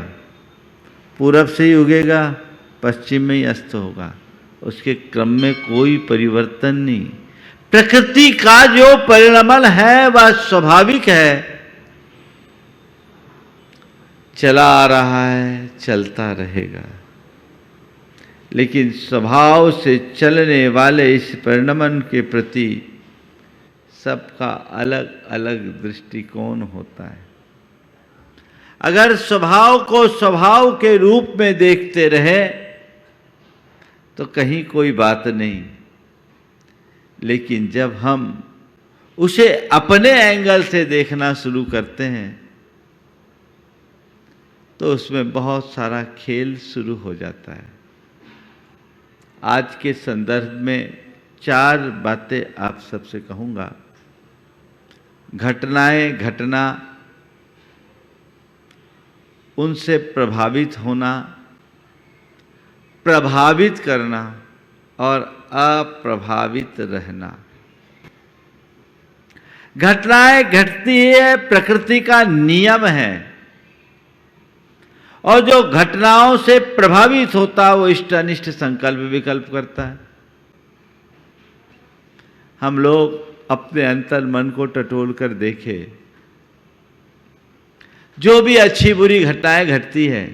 पूरब से ही उगेगा, पश्चिम में ही अस्त होगा, उसके क्रम में कोई परिवर्तन नहीं। प्रकृति का जो परिणमन है वह स्वाभाविक है, चला आ रहा है, चलता रहेगा। लेकिन स्वभाव से चलने वाले इस परिणमन के प्रति सबका अलग अलग दृष्टिकोण होता है। अगर स्वभाव को स्वभाव के रूप में देखते रहे तो कहीं कोई बात नहीं, लेकिन जब हम उसे अपने एंगल से देखना शुरू करते हैं तो उसमें बहुत सारा खेल शुरू हो जाता है। आज के संदर्भ में 4 बातें आप सबसे कहूँगा। घटनाएं घटना, उनसे प्रभावित होना, प्रभावित करना और अप्रभावित रहना। घटनाएं घटती है, प्रकृति का नियम है, और जो घटनाओं से प्रभावित होता है वो इष्ट अनिष्ट संकल्प विकल्प करता है। हम लोग अपने अंतर मन को टटोल कर देखें, जो भी अच्छी बुरी घटनाएं घटती है,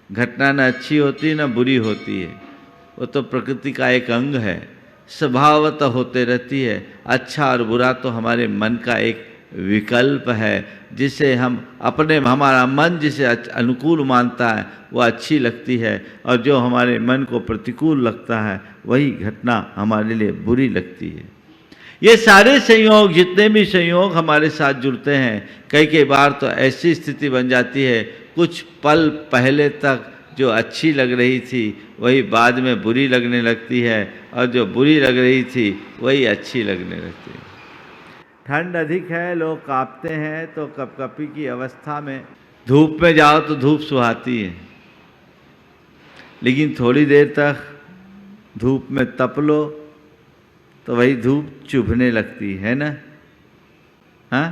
घटना न अच्छी होती न बुरी होती है, वो तो प्रकृति का एक अंग है, स्वभावतः होते रहती है। अच्छा और बुरा तो हमारे मन का एक विकल्प है, जिसे हम अपने हमारा मन जिसे अनुकूल मानता है वह अच्छी लगती है, और जो हमारे मन को प्रतिकूल लगता है वही घटना हमारे लिए बुरी लगती है। ये सारे संयोग, जितने भी संयोग हमारे साथ जुड़ते हैं, कई बार तो ऐसी स्थिति बन जाती है, कुछ पल पहले तक जो अच्छी लग रही थी वही बाद में बुरी लगने लगती है, और जो बुरी लग रही थी वही अच्छी लगने लगती है। ठंड अधिक है, लोग कांपते हैं, तो कपकपी की अवस्था में धूप में जाओ तो धूप सुहाती है, लेकिन थोड़ी देर तक धूप में तप लो तो वही धूप चुभने लगती है ना। हाँ,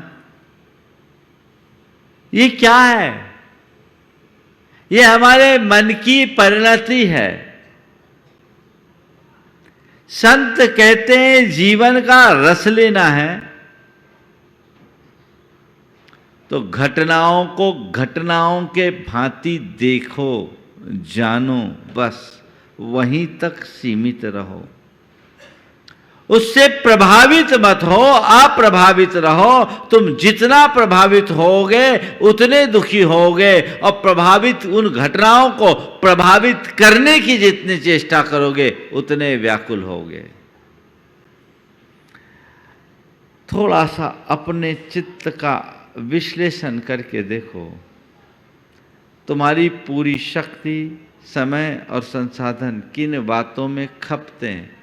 ये क्या है? ये हमारे मन की परिणति है। संत कहते हैं जीवन का रस लेना है तो घटनाओं को घटनाओं के भांति देखो, जानो, बस वहीं तक सीमित रहो, उससे प्रभावित मत हो, अप्रभावित रहो। तुम जितना प्रभावित होगे उतने दुखी होगे, और प्रभावित उन घटनाओं को प्रभावित करने की जितनी चेष्टा करोगे उतने व्याकुल होगे। थोड़ा सा अपने चित्त का विश्लेषण करके देखो, तुम्हारी पूरी शक्ति, समय और संसाधन किन बातों में खपते हैं?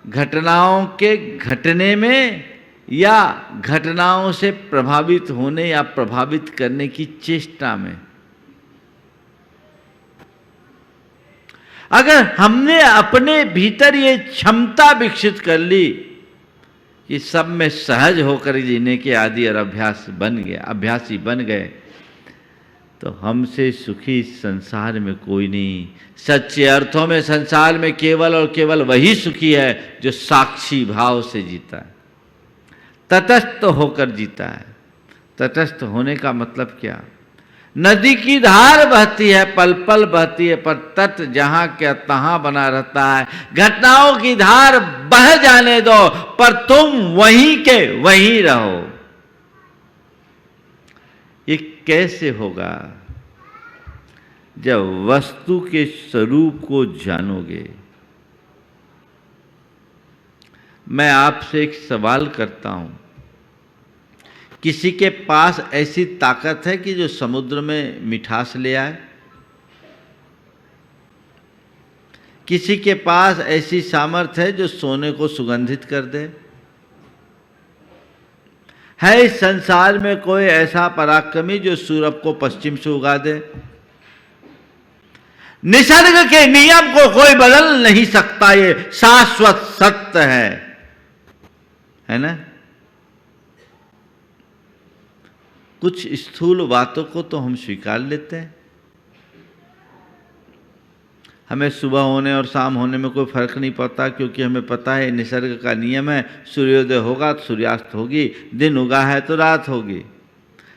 घटनाओं के घटने में या घटनाओं से प्रभावित होने या प्रभावित करने की चेष्टा में? अगर हमने अपने भीतर ये क्षमता विकसित कर ली कि सब में सहज होकर जीने के आदि और अभ्यासी बन गए, तो हमसे सुखी संसार में कोई नहीं। सच्चे अर्थों में संसार में केवल और केवल वही सुखी है जो साक्षी भाव से जीता है, तटस्थ होकर जीता है। तटस्थ होने का मतलब क्या? नदी की धार बहती है, पल पल बहती है, पर तट जहां क्या तहां बना रहता है। घटनाओं की धार बह जाने दो, पर तुम वहीं के वहीं रहो। ये कैसे होगा? जब वस्तु के स्वरूप को जानोगे। मैं आपसे एक सवाल करता हूं, किसी के पास ऐसी ताकत है कि जो समुद्र में मिठास ले आए? किसी के पास ऐसी सामर्थ्य है जो सोने को सुगंधित कर दे? है इस संसार में कोई ऐसा पराक्रमी जो सूरज को पश्चिम से उगा दे? निसर्ग के नियम को कोई बदल नहीं सकता, ये शाश्वत सत्य है ना? कुछ स्थूल बातों को तो हम स्वीकार लेते हैं। हमें सुबह होने और शाम होने में कोई फर्क नहीं पड़ता, क्योंकि हमें पता है निसर्ग का नियम है, सूर्योदय होगा तो सूर्यास्त होगी, दिन उगा है तो रात होगी।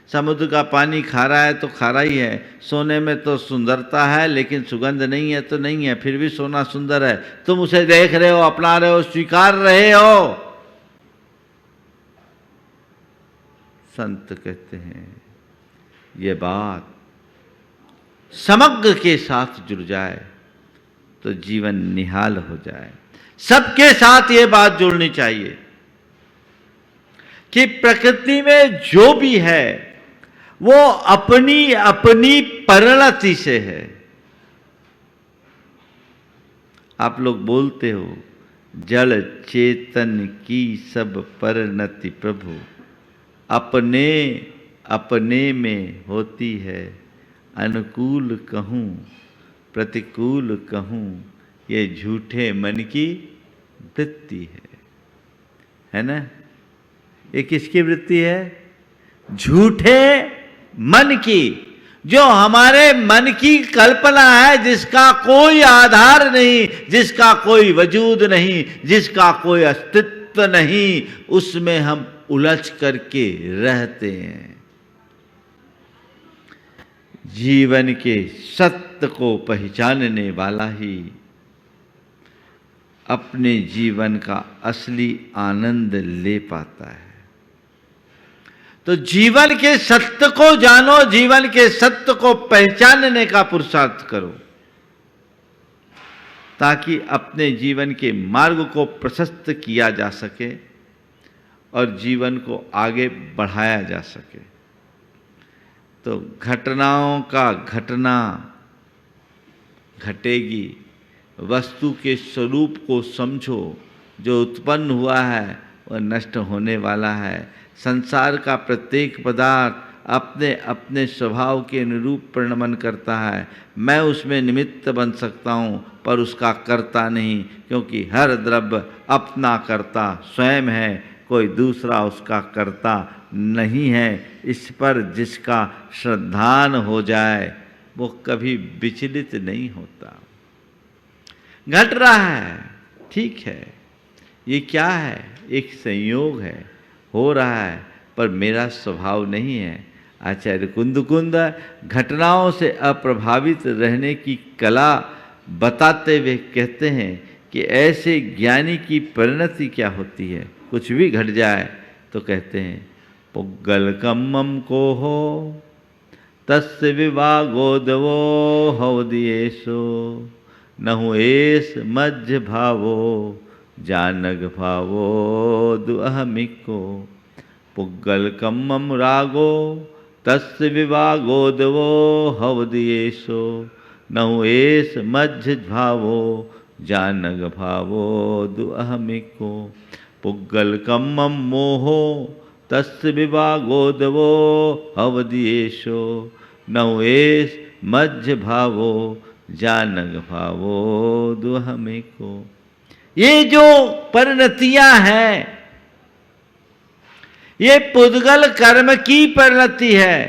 समुद्र का पानी खारा है तो खारा ही है, सोने में तो सुंदरता है लेकिन सुगंध नहीं है तो नहीं है, फिर भी सोना सुंदर है। तुम उसे देख रहे हो, अपना रहे हो, स्वीकार रहे हो। संत कहते हैं ये बात समग्र के साथ जुड़ जाए तो जीवन निहाल हो जाए। सबके साथ ये बात जुड़नी चाहिए कि प्रकृति में जो भी है वो अपनी अपनी परिणति से है। आप लोग बोलते हो जड़ चेतन की सब परिणति प्रभु अपने अपने में होती है, अनुकूल कहूँ प्रतिकूल कहूँ ये झूठे मन की वृत्ति है ना? ये किसकी वृत्ति है? झूठे मन की, जो हमारे मन की कल्पना है, जिसका कोई आधार नहीं, जिसका कोई वजूद नहीं, जिसका कोई अस्तित्व नहीं, उसमें हम उलझ करके रहते हैं। जीवन के सत्य को पहचानने वाला ही अपने जीवन का असली आनंद ले पाता है। तो जीवन के सत्य को जानो, जीवन के सत्य को पहचानने का पुरुषार्थ करो, ताकि अपने जीवन के मार्ग को प्रशस्त किया जा सके और जीवन को आगे बढ़ाया जा सके। तो घटनाओं का घटना घटेगी, वस्तु के स्वरूप को समझो, जो उत्पन्न हुआ है वह नष्ट होने वाला है। संसार का प्रत्येक पदार्थ अपने अपने स्वभाव के अनुरूप परिणमन करता है। मैं उसमें निमित्त बन सकता हूँ पर उसका कर्ता नहीं, क्योंकि हर द्रव्य अपना कर्ता स्वयं है, कोई दूसरा उसका कर्ता नहीं है। इस पर जिसका श्रद्धान हो जाए वो कभी विचलित नहीं होता। घट रहा है, ठीक है, ये क्या है? एक संयोग है, हो रहा है, पर मेरा स्वभाव नहीं है। आचार्य कुंद घटनाओं से अप्रभावित रहने की कला बताते हुए कहते हैं कि ऐसे ज्ञानी की परिणति क्या होती है। कुछ भी घट जाए तो कहते हैं पुग्गल कम्मम को हो तस्य विवागोदवो हवदियेशो नहु एस मज्ज भावो जानग भावो दुअहमिको। पुग्गल कम्मम रागो तस्य विवागोदवो हवदियेशो नहु एस मज्ज भावो जानग भावो दुअहमिको। पुग्गल कम्मम मोहो तस्य विवागोदवो हवदियेशो नहु एस मज्ज भावो जानग भावो दुअहमिको। ये जो परिणतियां हैं, ये पुद्गल कर्म की परिणति है।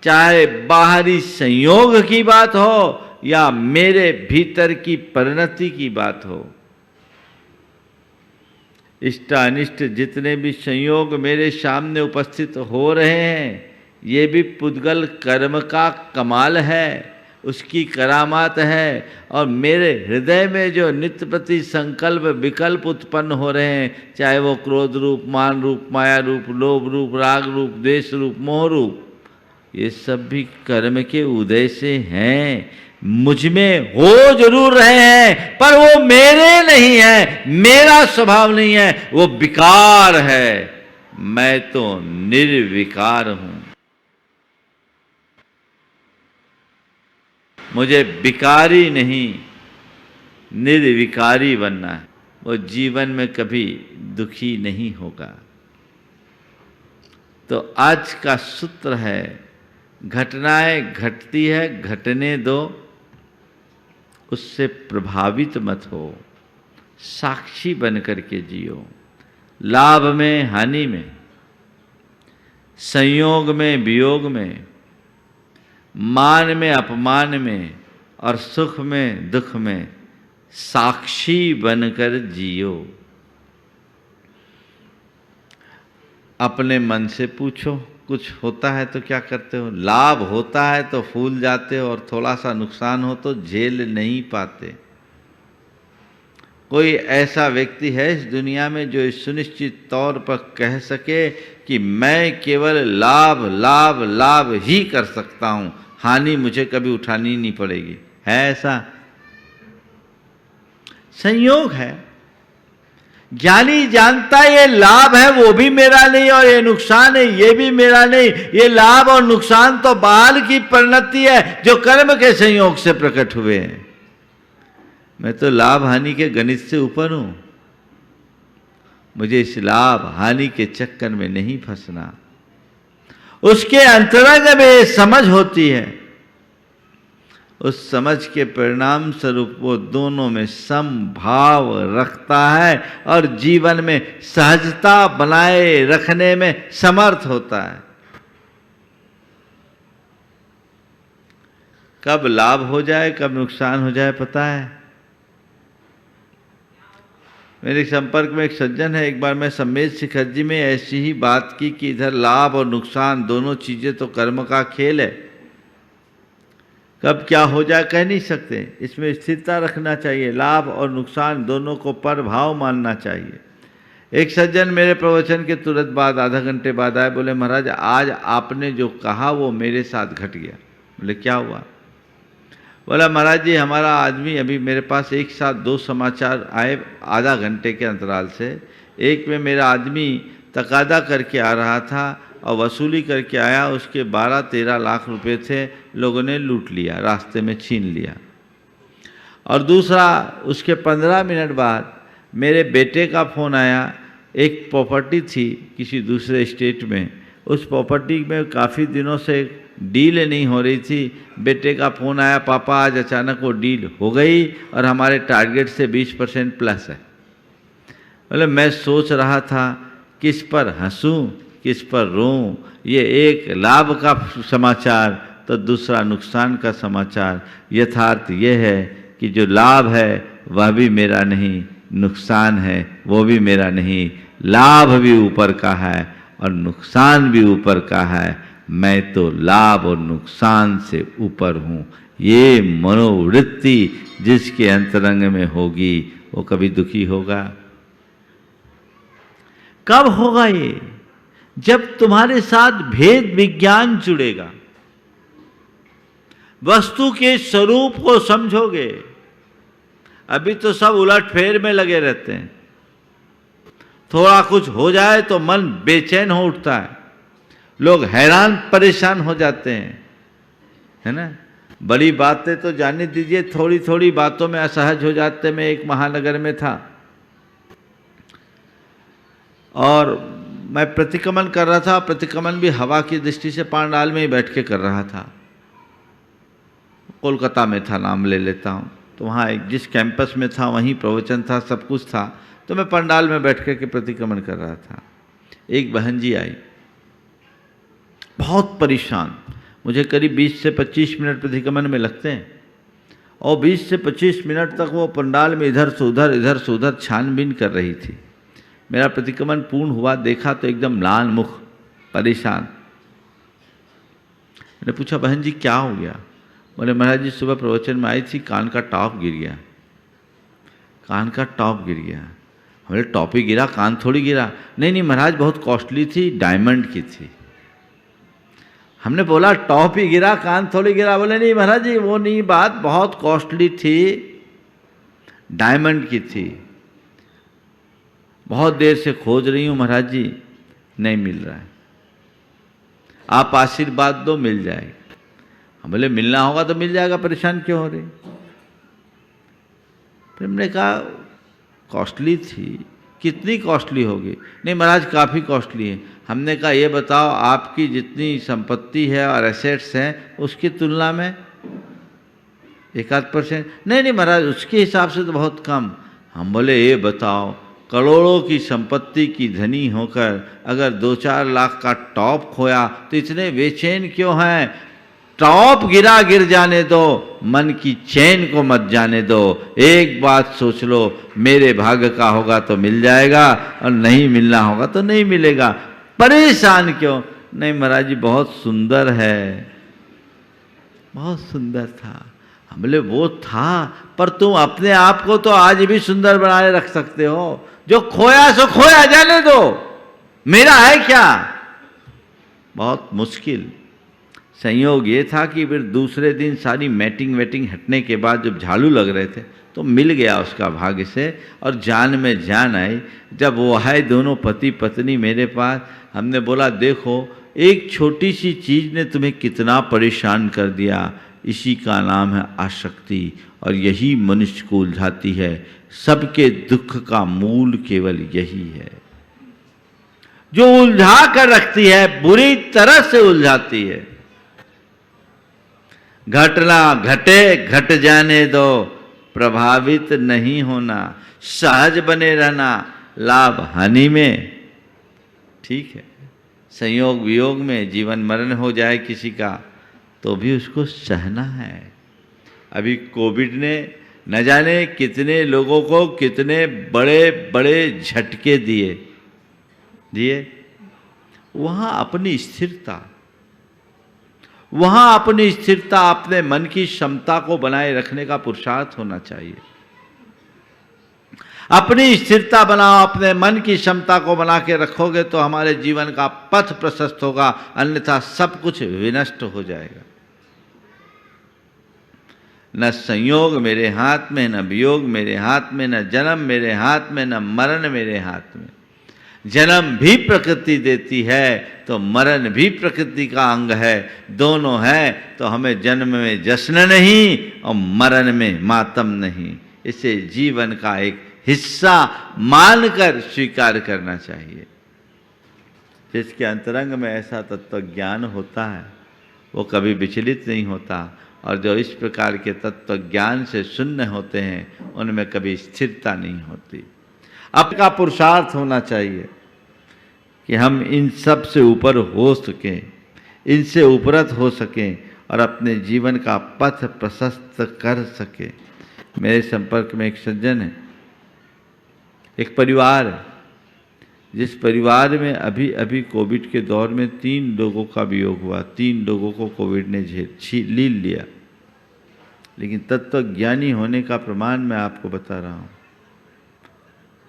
चाहे बाहरी संयोग की बात हो या मेरे भीतर की परिणति की बात हो। इष्ट अनिष्ट जितने भी संयोग मेरे सामने उपस्थित हो रहे हैं, ये भी पुद्गल कर्म का कमाल है, उसकी करामात है। और मेरे हृदय में जो नित्य प्रति संकल्प विकल्प उत्पन्न हो रहे हैं, चाहे वो क्रोध रूप, मान रूप, माया रूप, लोभ रूप, राग रूप, द्वेष रूप, मोह रूप, ये सब भी कर्म के उदय से हैं। मुझ में हो जरूर रहे हैं पर वो मेरे नहीं है, मेरा स्वभाव नहीं है, वो विकार है। मैं तो निर्विकार हूं। मुझे विकारी नहीं निर्विकारी बनना है। वो जीवन में कभी दुखी नहीं होगा। तो आज का सूत्र है, घटनाएं घटती है, घटने दो, उससे प्रभावित मत हो, साक्षी बन करके जियो। लाभ में हानि में संयोग में वियोग में, मान में अपमान में और सुख में दुख में साक्षी बनकर जियो। अपने मन से पूछो, कुछ होता है तो क्या करते हो? लाभ होता है तो फूल जाते हो और थोड़ा सा नुकसान हो तो झेल नहीं पाते। कोई ऐसा व्यक्ति है इस दुनिया में जो इस सुनिश्चित तौर पर कह सके कि मैं केवल लाभ लाभ लाभ ही कर सकता हूं, हानि मुझे कभी उठानी नहीं पड़ेगी? है ऐसा? संयोग है। ज्ञानी जानता है ये लाभ है वो भी मेरा नहीं और ये नुकसान है ये भी मेरा नहीं। ये लाभ और नुकसान तो बाल की परिणति है जो कर्म के संयोग से प्रकट हुए हैं। मैं तो लाभ हानि के गणित से ऊपर हूं। मुझे इस लाभ हानि के चक्कर में नहीं फंसना। उसके अंतरंग में ये समझ होती है, उस समझ के परिणाम स्वरूप वो दोनों में समभाव रखता है और जीवन में सहजता बनाए रखने में समर्थ होता है। कब लाभ हो जाए कब नुकसान हो जाए पता है? मेरे संपर्क में एक सज्जन है, एक बार मैं सम्मेद शिखर जी में ऐसी ही बात की कि इधर लाभ और नुकसान दोनों चीजें तो कर्म का खेल है, कब क्या हो जाए कह नहीं सकते। इसमें स्थिरता रखना चाहिए, लाभ और नुकसान दोनों को परभाव मानना चाहिए। एक सज्जन मेरे प्रवचन के तुरंत बाद आधा घंटे बाद आए, बोले महाराज आज आपने जो कहा वो मेरे साथ घट गया। बोले क्या हुआ? बोला महाराज जी हमारा आदमी, अभी मेरे पास एक साथ 2 समाचार आए आधा घंटे के अंतराल से। एक में मेरा आदमी तकादा करके आ रहा था और वसूली करके आया, उसके 12-13 लाख रुपए थे, लोगों ने लूट लिया, रास्ते में छीन लिया। और दूसरा उसके 15 मिनट बाद मेरे बेटे का फ़ोन आया, एक प्रॉपर्टी थी किसी दूसरे स्टेट में, उस प्रॉपर्टी में काफ़ी दिनों से डील नहीं हो रही थी। बेटे का फ़ोन आया, पापा आज अचानक वो डील हो गई और हमारे टारगेट से 20% प्लस है। मतलब मैं सोच रहा था किस पर हंसूं किस पर रोऊं। ये एक लाभ का समाचार तो दूसरा नुकसान का समाचार। यथार्थ ये है कि जो लाभ है वह भी मेरा नहीं, नुकसान है वो भी मेरा नहीं। लाभ भी ऊपर का है और नुकसान भी ऊपर का है। मैं तो लाभ और नुकसान से ऊपर हूँ। ये मनोवृत्ति जिसके अंतरंग में होगी वो कभी दुखी होगा? कब होगा ये? जब तुम्हारे साथ भेद विज्ञान जुड़ेगा, वस्तु के स्वरूप को समझोगे। अभी तो सब उलटफेर में लगे रहते हैं। थोड़ा कुछ हो जाए तो मन बेचैन हो उठता है, लोग हैरान परेशान हो जाते हैं, है ना। बड़ी बातें तो जाने दीजिए, थोड़ी थोड़ी बातों में असहज हो जाते। मैं एक महानगर में था और मैं प्रतिक्रमण कर रहा था। प्रतिक्रमण भी हवा की दृष्टि से पांडाल में ही बैठ के कर रहा था। कोलकाता में था, नाम ले लेता हूँ। तो वहाँ एक जिस कैंपस में था वहीं प्रवचन था, सब कुछ था। तो मैं पंडाल में बैठ के प्रतिक्रमण कर रहा था। एक बहन जी आई, बहुत परेशान। मुझे करीब 20 से 25 मिनट प्रतिक्रमण में लगते हैं और 20 से 25 मिनट तक वो पंडाल में इधर से उधर छानबीन कर रही थी। मेरा प्रतिक्रमण पूर्ण हुआ, देखा तो एकदम लाल मुख, परेशान। मैंने पूछा बहन जी क्या हो गया? बोले महाराज जी सुबह प्रवचन में आई थी, कान का टॉप गिर गया। कान का टॉप गिर गया। बोले टॉप ही गिरा, कान थोड़ी गिरा। नहीं महाराज बहुत कॉस्टली थी, डायमंड की थी। हमने बोला टॉप ही गिरा, कान थोड़ी गिरा। बोले नहीं महाराज जी वो नहीं बात, बहुत कॉस्टली थी, डायमंड की थी। बहुत देर से खोज रही हूँ महाराज जी, नहीं मिल रहा है, आप आशीर्वाद दो मिल जाएगा। हम बोले मिलना होगा तो मिल जाएगा, परेशान क्यों हो रही? फिर हमने कहा कॉस्टली थी, कितनी कॉस्टली होगी? नहीं महाराज काफ़ी कॉस्टली है। हमने कहा ये बताओ आपकी जितनी संपत्ति है और एसेट्स हैं उसकी तुलना में 1-8%? नहीं महाराज उसके हिसाब से तो बहुत कम। हम बोले ये बताओ करोड़ों की संपत्ति की धनी होकर अगर 2-4 लाख का टॉप खोया तो इतने बेचैन क्यों हैं? टॉप गिर जाने दो, मन की चैन को मत जाने दो। एक बात सोच लो, मेरे भाग्य का होगा तो मिल जाएगा और नहीं मिलना होगा तो नहीं मिलेगा। परेशान क्यों? नहीं महाराज जी बहुत सुंदर है, बहुत सुंदर था। हम बोले वो था, पर तुम अपने आप को तो आज भी सुंदर बनाए रख सकते हो। जो खोया सो खोया, जाने दो, मेरा है क्या? बहुत मुश्किल। संयोग ये था कि फिर दूसरे दिन सारी मैटिंग वेटिंग हटने के बाद जब झाड़ू लग रहे थे तो मिल गया उसका भाग्य से, और जान में जान आई। जब वो आए दोनों पति पत्नी मेरे पास, हमने बोला देखो एक छोटी सी चीज़ ने तुम्हें कितना परेशान कर दिया, इसी का नाम है आसक्ति, और यही मनुष्य को उलझाती है। सबके दुख का मूल केवल यही है, जो उलझा कर रखती है, बुरी तरह से उलझाती है। घटना घटे घट जाने दो, प्रभावित नहीं होना, सहज बने रहना, लाभ हानि में ठीक है। संयोग वियोग में जीवन मरण हो जाए किसी का तो भी उसको सहना है। अभी कोविड ने न जाने कितने लोगों को कितने बड़े बड़े झटके दिए। वहाँ अपनी स्थिरता, वहाँ अपनी स्थिरता, अपने मन की क्षमता को बनाए रखने का पुरुषार्थ होना चाहिए। अपनी स्थिरता बनाओ, अपने मन की क्षमता को बना के रखोगे तो हमारे जीवन का पथ प्रशस्त होगा, अन्यथा सब कुछ विनष्ट हो जाएगा। न संयोग मेरे हाथ में, न वियोग मेरे हाथ में, न जन्म मेरे हाथ में, न मरण मेरे हाथ में। जन्म भी प्रकृति देती है तो मरण भी प्रकृति का अंग है। दोनों है तो हमें जन्म में जश्न नहीं और मरण में मातम नहीं। इसे जीवन का एक हिस्सा मानकर स्वीकार करना चाहिए। जिसके अंतरंग में ऐसा तत्व ज्ञान होता है वो कभी विचलित नहीं होता, और जो इस प्रकार के तत्व ज्ञान से शून्य होते हैं उनमें कभी स्थिरता नहीं होती। आपका पुरुषार्थ होना चाहिए कि हम इन सब से ऊपर हो सकें, इनसे उपरत हो सकें और अपने जीवन का पथ प्रशस्त कर सकें। मेरे संपर्क में एक सज्जन है, एक परिवार है, जिस परिवार में अभी अभी कोविड के दौर में 3 लोगों का वियोग हुआ। 3 लोगों को कोविड ने लील लिया। लेकिन तत्वज्ञानी होने का प्रमाण मैं आपको बता रहा हूँ,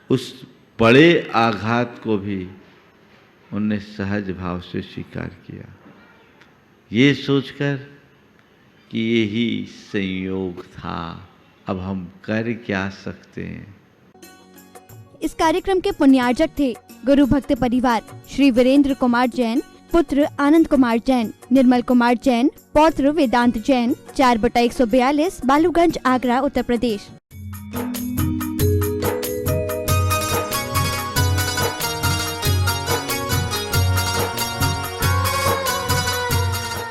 उस बड़े आघात को भी उनने सहज भाव से स्वीकार किया, ये सोचकर कि यही संयोग था, अब हम कर क्या सकते हैं। इस कार्यक्रम के पुण्यार्जक थे गुरु भक्त परिवार श्री वीरेंद्र कुमार जैन, पुत्र आनंद कुमार जैन, निर्मल कुमार जैन, पौत्र वेदांत जैन, 4/142 बालूगंज, आगरा, उत्तर प्रदेश।